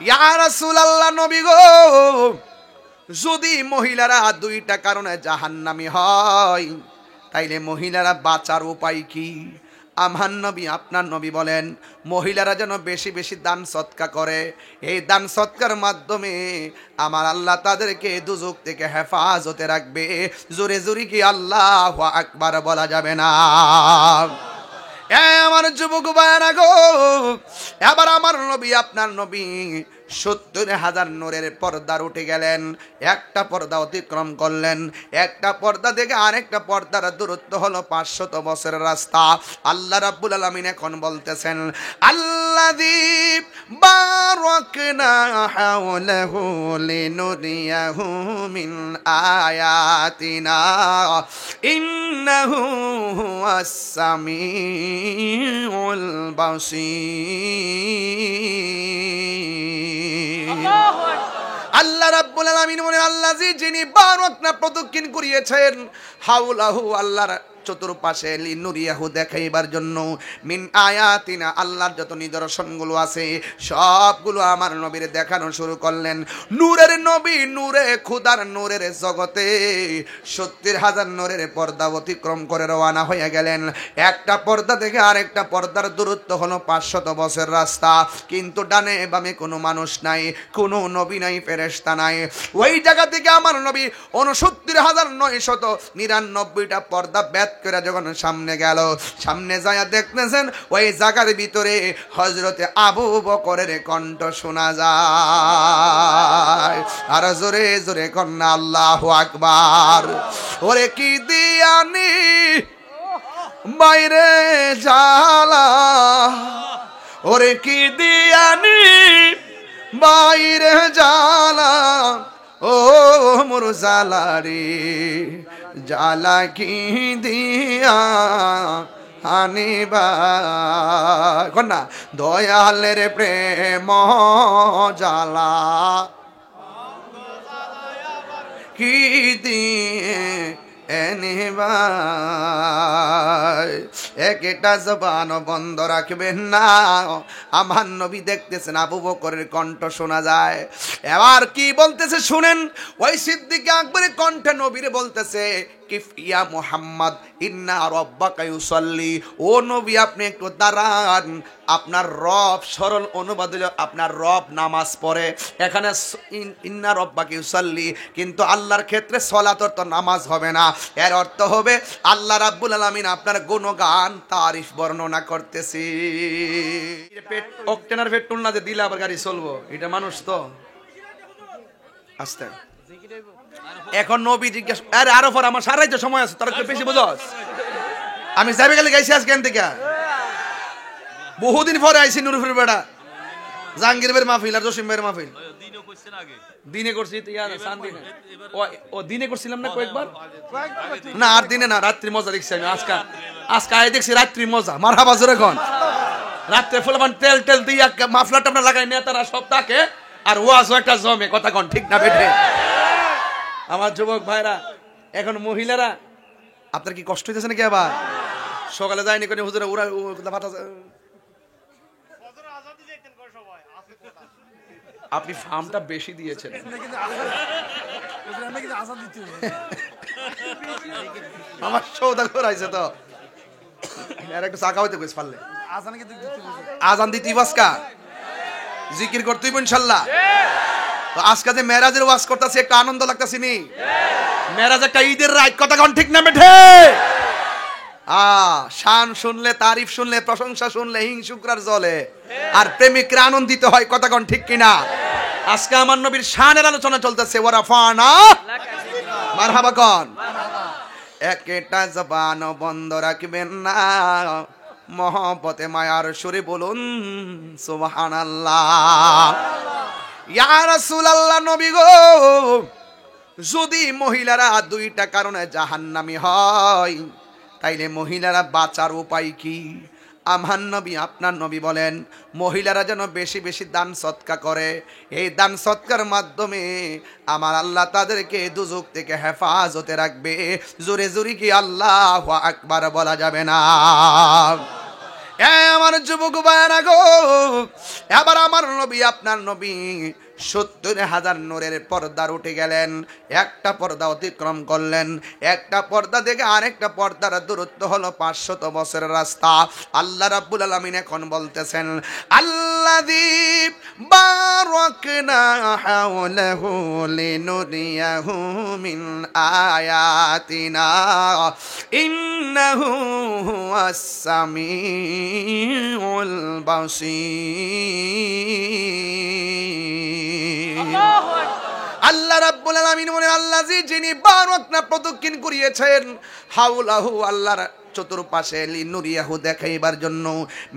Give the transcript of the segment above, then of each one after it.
ইয়া রাসূলুল্লাহ নবী গো, যদি মহিলারা দুইটা কারণে জাহান্নামী হয় তাইলে মহিলারা বাঁচার উপায় কি? আমার নবী আপনার নবী বলেন মহিলারা যেন বেশি বেশি দান সৎকা করে। এই দান সৎকার মাধ্যমে আমার আল্লাহ তাদেরকে দুজক থেকে হেফাজতে রাখবে। জোরে জোরে কি আল্লাহু আকবার বলা যাবে না? আমার যুবক ভাইরা গো, এবার আমার নবী আপনার নবী ৭০,০০০ নূরের পর্দার উঠে গেলেন। একটা পর্দা অতিক্রম করলেন, একটা পর্দা থেকে আরেকটা পর্দার দূরত্ব হলো ৫০০ বছরের রাস্তা। আল্লাহ রাব্বুল আলামিন এখন বলতেছেন আল্লাযী বারাকনা হাওলাহু লিনুরিয়াহু মিন আয়াতিনা ইন্নাহু হুয়াস সামিউল বাসীর। আল্লাহ রাব্বুল আলামিন বলেন আল্লাযী যিনি বারাকনা প্রদক্ষিণ করিয়েছেন হাওলাহু আল্লাহর চতুর্পাশে লিনুরিয়াহু দেখাইবার জন্য মিন আয়াতিনা আল্লাহর যত নিদর্শনগুলো আছে সবগুলো আমার নবীর দেখানো শুরু করলেন। নূরের নবী নূরে খুদার নূরের জগতে ৭০,০০০ নূরের পর্দা অতিক্রম করে রওনা হয়ে গেলেন। একটা পর্দা থেকে আরেকটা পর্দার দূরত্ব হলো ৫০০ বছর রাস্তা, কিন্তু ডানে বামে কোনো মানুষ নাই, কোনো নবী নাই, ফেরেশতা নাই। ওই জায়গা থেকে আমার নবী ৬৯,৯৯৯টা পর্দা করে যখন সামনে গেল, সামনে যায় দেখতেছেন ওই জায়গার ভিতরে হযরতে আবু বকরের কণ্ঠ শোনা যায়। আর জোরে জোরে কন্যা আল্লাহু আকবার। ওরে কি দিয়ানি বাইরে জ্বালা, ওরে কি দিয়ানি বাইরে জ্বালা, ও মোর জালারে জালা কি দিয়া আনিবা কন্যা দয়ালের প্রেম জালা কি দিয়ে এনিবা। একটা জবান বন্ধ রাখবেন না। আমার নবী দেখতেছেন আবু বকরের কণ্ঠ শোনা যায়। এবার কি বলতেছে শুনেন। ওই সিদ্দিক আকবরের কণ্ঠে নবীরে বলতেছে কিফ ইয়া মুহাম্মদ ইন্না রাব্বাকা ইউসাল্লি, ও নবী আপনি একটু দাঁড়ান, আপনার রব, সরল অনুবাদ হলো আপনার রব নামাজ পড়ে। এখানে ইন্না রাব্বাকা ইউসাল্লি, কিন্তু আল্লাহর ক্ষেত্রে সালাত তো নামাজ হবে না, এর অর্থ হবে আল্লাহ রাব্বুল আলামিন আপনার গুণগান তারিফ বর্ণনা করতেছি। পেট অক্টেনার পেট্রোল না যে দিলে আবার গাড়ি চলবো, এটা মানুষ তো আস্তে। এখন নবী জিজ্ঞাসা, আরে আরো পর আমার সারাই তো সময় আছে, তোর একটু বেশি বুঝস। আমি যাবে গেলে গাইছি আজকে থেকে, বহুদিন পরে আইছি নুরুফের বেড়া, জাহাঙ্গীর ভাইয়ের মাহফিল আর জসিম ভাইয়ের মাহফিল দিনে করছি। ও দিনে করছিলাম না কয়েকবার, না আর দিনে না, রাত্রি মজা দেখছি আমি। আজকে আয় দেখছি রাত্রি মজা, মারহাবা জোরে কোন। রাত্রে ফুলবান তেল টেল দিয়ে মাফলার টাফলা লাগাই নেতারা সব তাকে, আর ওয়াজও একটা জমে, কথা কোন ঠিক না বেঠে? আমার যুবক ভাইরা, এখন মহিলারা আপনার কি কষ্ট হইতেছে নাকি? আবার সকালে যায়নি করে হুজুরে উড়া আপনি ফার্মটা বেশি দিয়েছেন। আমার সৌদা করাইছে তো, আর একটু চাকা হইতে কইস পারলে আজান দিতে বাসকা জিকির করতেই ইনশাআল্লাহ। তো আজকে যে মেরাজের ওয়াজ করতেছি একটা আনন্দ লাগতেছে নি? মেরাজ একটা ঈদের রাত, কথা কোন ঠিক না বেঠে? শান শুনলে, তারিফ শুনলে, প্রশংসা শুনলে হিংসুকরার জ্বলে, আর প্রেমিকরা আনন্দিত হয়, কথা কোন ঠিক কিনা? আজকে আমার নবীর শানের আলোচনা চলতেছে। ওয়ারাফানা মারহাবা কোন। একটা জবান বন্ধ রাখবেন না, মহব্বতে মায়ার সুরে বলুন সুবহানাল্লাহ। ইয়া রাসূলুল্লাহ নবী গো, যদি মহিলারা দুইটা কারণে জাহান্নামী হয় তাইলে মহিলারা বাঁচার উপায় কি? আমার নবী আপনার নবী বলেন মহিলারা যেন বেশি বেশি দান সৎকা করে। এই দান সৎকার মাধ্যমে আমার আল্লাহ তাদেরকে দুজক থেকে হেফাজতে রাখবে। জোরে জোরে কি আল্লাহু আকবার বলা যাবে না? আমার যুবক ভাইরা গো, এবার আমার নবী আপনার নবী 70,000 নূরের পর্দার উঠে গেলেন, একটা পর্দা অতিক্রম করলেন, একটা পর্দা থেকে আরেকটা পর্দার দূরত্ব হলো 500 বছরের রাস্তা। আল্লাহ রাব্বুল আলামিন এখন বলতেছেন, আল্লাযী বারাকনা হাওলাহু লিনুরিয়াহু মিন আয়াতিনা ইন্নাহু হুয়াস সামিউল বাসীর। আল্লাহ রাব্বুল আলামিন বলেন, আল্লাযী যিনি বারাকনা প্রদক্ষিণ করিয়েছেন হাওলাহু আল্লাহর চতুর্পাশে লিনুরিয়াহু দেখাইবার জন্য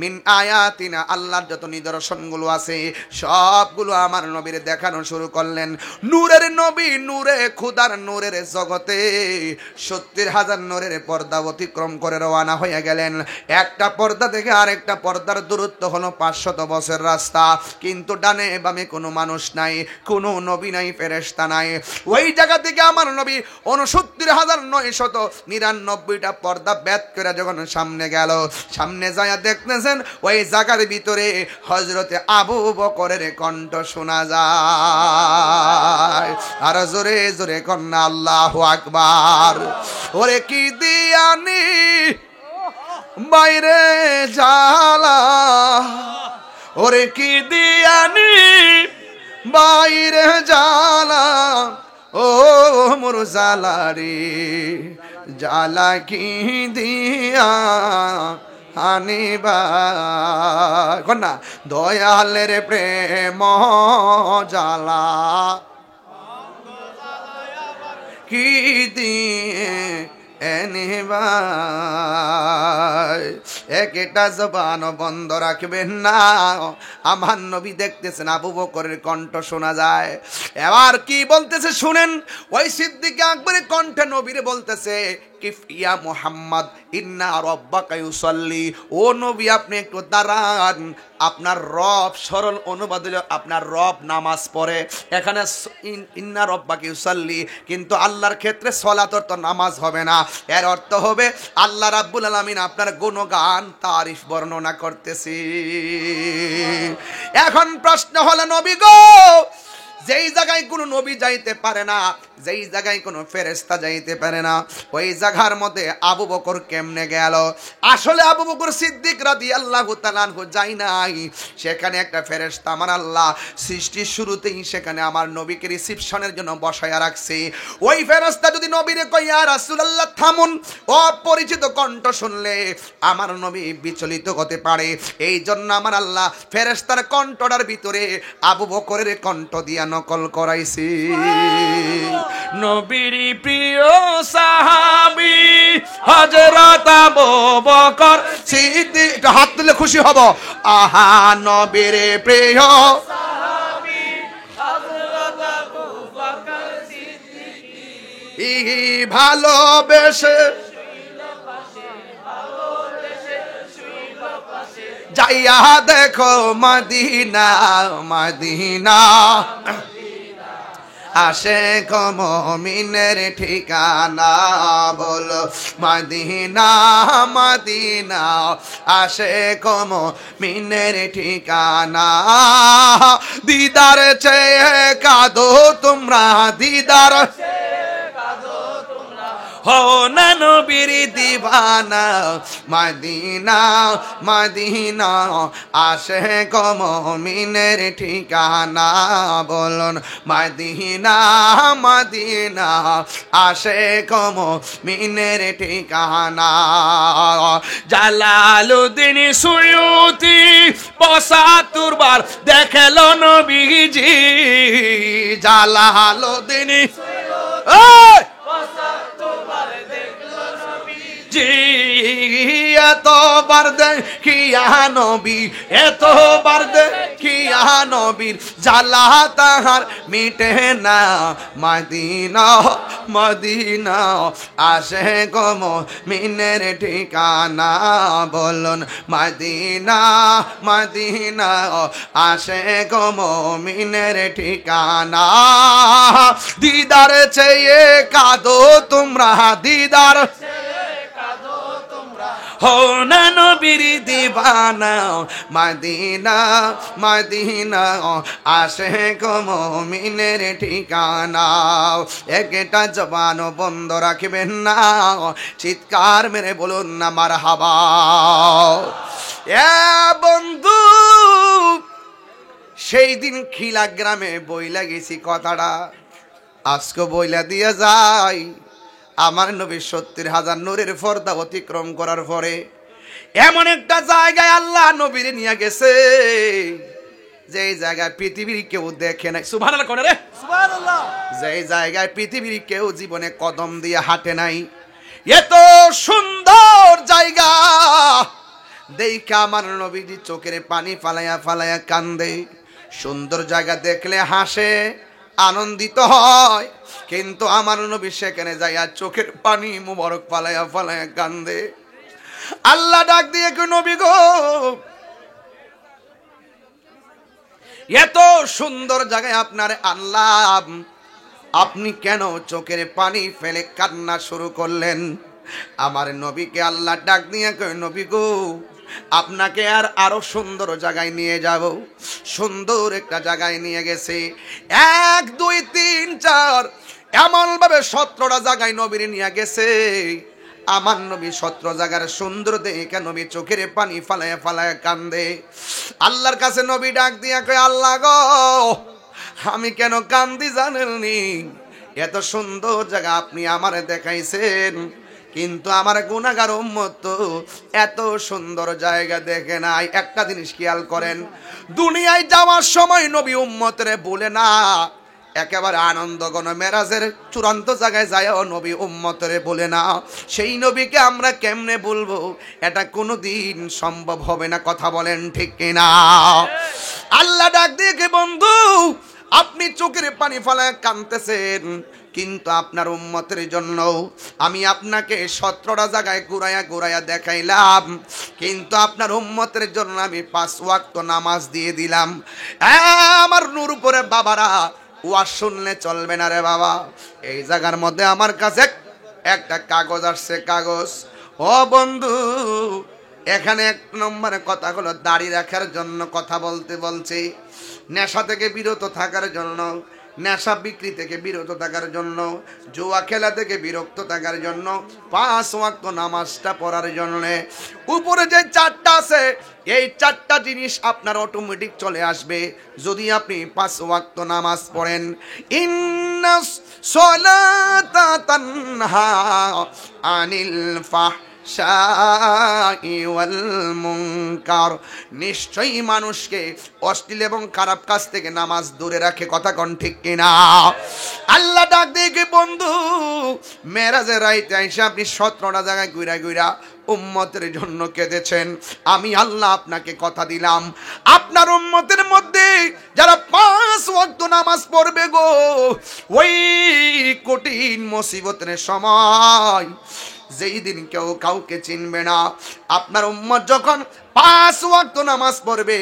মিন আয়াতিনা আল্লাহর যত নিদর্শনগুলো আছে সবগুলো আমার নবীর দেখানো শুরু করলেন। নূরের নবী নূরে খুদার নূরের জগতে 70,000 নূরের পর্দা অতিক্রম করে রওনা হয়ে গেলেন। একটা পর্দা থেকে আরেকটা পর্দার দূরত্ব হলো 500 বছর রাস্তা, কিন্তু ডানে বামে কোনো মানুষ নাই, কোনো নবী নাই, ফেরেশতা নাই। ওই জায়গা থেকে আমার নবী 69,999টা পর্দা করে যখন সামনে গেল, সামনে যায় দেখতেছেন ওই জায়গার ভিতরে হযরতে আবু বকরের কণ্ঠ শোনা যায়। আর জোরে জোরে কন্যা আল্লাহু আকবার। ওরে কি দিয়ানি বাইরে জালা, ওরে কি দিয়ানি বাইরে জালা, ও মোর জালারে জালা কি দিয়া আনিবা কন্যা দয়ালের প্রেম জালা কি দিয়ে এনিবা। একটা জবান বন্ধ রাখবেন না, আমার নবী দেখতেছেন আবু বকরের কণ্ঠ শোনা যায়। এবার কি বলতেছে শুনেন, ওই সিদ্দিক আকবরের কণ্ঠে নবীরে বলতেছে, কিফ ইয়া মুহাম্মদ ইন্না রাব্বাকা ইউসাল্লি, ও নবী আপনি একটু দাঁড়ান, আপনার রব, সরল অনুবাদ হলো আপনার রব নামাজ পড়ে। এখানে ইন্না রাব্বাকা ইউসাল্লি, কিন্তু আল্লাহর ক্ষেত্রে সালাতর তো নামাজ হবে না, এর অর্থ হবে আল্লাহ রাব্বুল আলামিন আপনার গুণগান তারিফ বর্ণনা করতেছি। এখন প্রশ্ন হলো নবী গো, যেই জায়গায় কোনো নবী যাইতে পারে না, যেই জায়গায় কোনো ফেরেশতা যাইতে পারে না, ওই জায়গার মধ্যে আবু বকর কেমনে গেল? আসলে আবু বকর সিদ্দিক রাদিয়াল্লাহু তাআলা আনহু যাই নাই, সেখানে একটা ফেরেশতা আমার আল্লাহ সৃষ্টির শুরুতেই সেখানে আমার নবীকে রিসিপশনের জন্য বসায়া রাখছে। ওই ফেরেশতা যদি নবীরে কই ইয়া রাসূলুল্লাহ থামুন, অপরিচিত কণ্ঠ শুনলে আমার নবী বিচলিত হতে পারে, এই জন্য আমার আল্লাহ ফেরেশতার কণ্ঠটার ভিতরে আবু বকরের কণ্ঠ দিয়া নকল করাইছি। নবীর প্রিয় সাহাবী হযরত আবু বকর সিদ্দিক, হাত তুলে খুশি হব। আহা নবীর প্রিয় সাহাবী হযরত আবু বকর সিদ্দিক, ভালোবেসে যাইয়া দেখো মদিনা মদিনা, আশেক মুমিনের ঠিকানা, বলো মদিনা মদিনা, আশেক মুমিনের ঠিকানা। দিদার চেয়ে কাঁদো তোমরা, দিদার হো না নবীর দিবানা, মদিনা মদিনা, আশেক মুমিনের ঠিকানা, বলুন মদিনা মদিনা, আশেক মুমিনের ঠিকানা। জালালউদ্দিন সুয়ুতি ৭৫ বার দেখলো নবীজি, জালালউদ্দিন এতবার দেখিয়া নবী, এতবার দেখিয়া নবীর জালা তাহার মিটে না, মদিনা মদিনা, আশেক মুমিনের ঠিকানা, বলুন মদিনা মদিনা, আশেক মুমিনের ঠিকানা। দিদার চেয়ে কাঁদো তোমরা, দিদার হো না নবীর দিবানা, মদিনা মদিনা আশিক মুমিনের ঠিকানা। একটা জবান বন্ধ রাখবেন না, চিৎকার মেরে বলুন না মারহাবা। এ বন্ধু, সেই দিন খিলা গ্রামে বইলা গেছি কথাটা, আজকে বইলা দিয়ে যাই। আমার নবী 70,000 নূরের পর্দা অতিক্রম করার পরে এমন একটা জায়গায় আল্লাহ নবীর নিয়ে গেছে, যে জায়গায় পৃথিবীর কেউ দেখে নাই। সুবহানাল্লাহ কোন রে? সুবহানাল্লাহ। যে জায়গায় পৃথিবীর কেউ জীবনে কদম দিয়ে হাঁটে নাই, এত সুন্দর জায়গা দেখা আমার নবীজি চোখের পানি ফালাইয়া ফালাইয়া কান্দে। সুন্দর জায়গা দেখলে হাসে, আনন্দিত হয়, কিন্তু আমার নবী সেখানে যাইয়া চোখের পানি মুবারক ফালাইয়া ফালাইয়া কান্দে। আল্লাহ ডাক দিয়ে কই, নবী গো, এত সুন্দর জায়গায় আপনার আল্লাহ, আপনি কেন চোখের পানি ফেলে কান্না শুরু করলেন? আমার নবীকে আল্লাহ ডাক দিয়ে কই, নবী গো, আপনাকে আরো সুন্দর জায়গায় নিয়ে যাব। সুন্দর একটা জায়গায় নিয়ে গেছে, 1 2 3 4 এমন ভাবে 17টা জায়গায় নবীর নিয়ে গেছে। আমার নবী 17 জায়গার সুন্দর দেখে নবী চোখের পানি ফালায় ফালায় কান্দে। আল্লাহর কাছে নবী ডাক দিয়া কয়, আল্লাহ গো, আমি কেন কান্দি জানেননি? এত সুন্দর জায়গা আপনি আমারে দেখাইছেন, কিন্তু আমার গুনাহগার উম্মত তো এত সুন্দর জায়গা দেখে নাই। একটা জিনিস খেয়াল করেন, দুনিয়ায় যাওয়ার সময় নবী উম্মতরে বলে না, একেবারে আনন্দঘন মেরাজের চূড়ান্ত জায়গায় যায়ও নবী উম্মতরে বলে না। সেই নবীকে আমরা কেমনে বলবো? এটা কোনোদিন সম্ভব হবে না। কথা বলেন ঠিক কিনা? আল্লাহ ডাক দিয়ে, বন্ধু, আপনি চোখের পানি ফালায় কাঁদতেছেন, কিন্তু আপনার উম্মতের জন্য আমি আপনাকে 17টা জায়গায় ঘুরাইয়া ঘুরাইয়া দেখাইলাম, কিন্তু আপনার উম্মতের জন্য আমি 5 ওয়াক্ত নামাজ দিয়ে দিলাম। আমার নূর উপরে বাবারা, ওয়াজ শুনলে চলবে না রে বাবা। এই জায়গার মধ্যে আমার কাছে একটা কাগজ আসছে, কাগজ। ও বন্ধু, এখানে 1 নম্বরে কথা হলো দাড়ি রাখার জন্য কথা বলতে বলছি, নেশা থেকে বিরত থাকার জন্য, নেশা বিক্রি থেকে বিরত থাকার জন্য, জুয়া খেলা থেকে বিরক্ত থাকার জন্য, 5 ওয়াক্ত নামাজটা পড়ার জন্য। উপরে যে 4টা আছে, এই 4টা জিনিস আপনার অটোমেটিক চলে আসবে যদি আপনি 5 ওয়াক্ত নামাজ পড়েন। ইন্নাস সালাতা তানহা আনিল ফাহশাই ওয়াল মুনকার, নিশ্চয়ই মানুষকে অশ্লীল এবং খারাপ কাজ থেকে নামাজ দূরে রাখে। কথা কোন ঠিক কিনা? আল্লাহ ডাক দিয়ে, বন্ধু, মেরাজের রাইতে আইসা আপনি 17টা জায়গায় ঘুরা ঘুরা উম্মতের জন্য কেঁদেছেন। আমি আল্লাহ আপনাকে কথা দিলাম, আপনার উম্মতের মধ্যে যারা 5 ওয়াক্ত নামাজ পড়বে গো, ওই কঠিন মুসিবতের সময়, যেই দিন কেউ কাউকে চিনবে না, আপনার উম্মত যখন 5 ওয়াক্ত নামাজ পড়বে,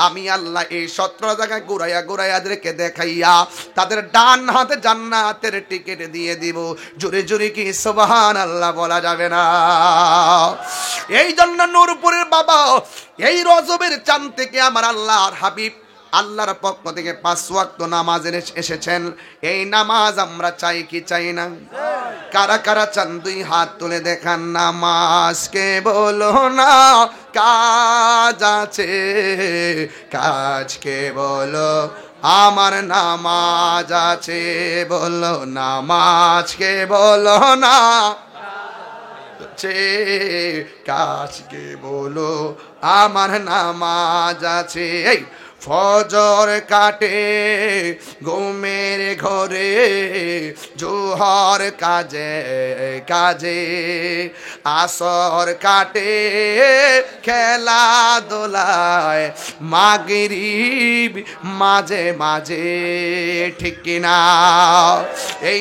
আমি আল্লাহ এই 17 জায়গায় ঘুরাইয়া ঘুরাইয়া এদেরকে দেখাইয়া তাদের ডান হাতে জান্নাতের টিকিট দিয়ে দিব। জোরে জোরে কি সুবহানাল্লাহ বলা যাবে না? এই জন্য নূরপুরের বাবা, এই রজবের চাঁদ থেকে আমার আল্লাহর হাবিব আল্লাহর পক্ষ থেকে 5 ওয়াক্ত নামাজ এসেছেন। এই নামাজ আমরা চাই কি চাই না? কারা কারা চান 2 হাত তুলে দেখান। নামাজকে বলো না কাজ আছে, কাজকে বলো আমার নামাজ আছে। বলো নামাজকে বলো না কাজকে বলো আমার নামাজ আছে। এই ফজর কাটে ঘুমের ঘরে, জোহর কাজে কাজে, আসর কাটে খেলা দোলায়, মাগরিব মাঝে মাঝে। ঠিক কিনা? এই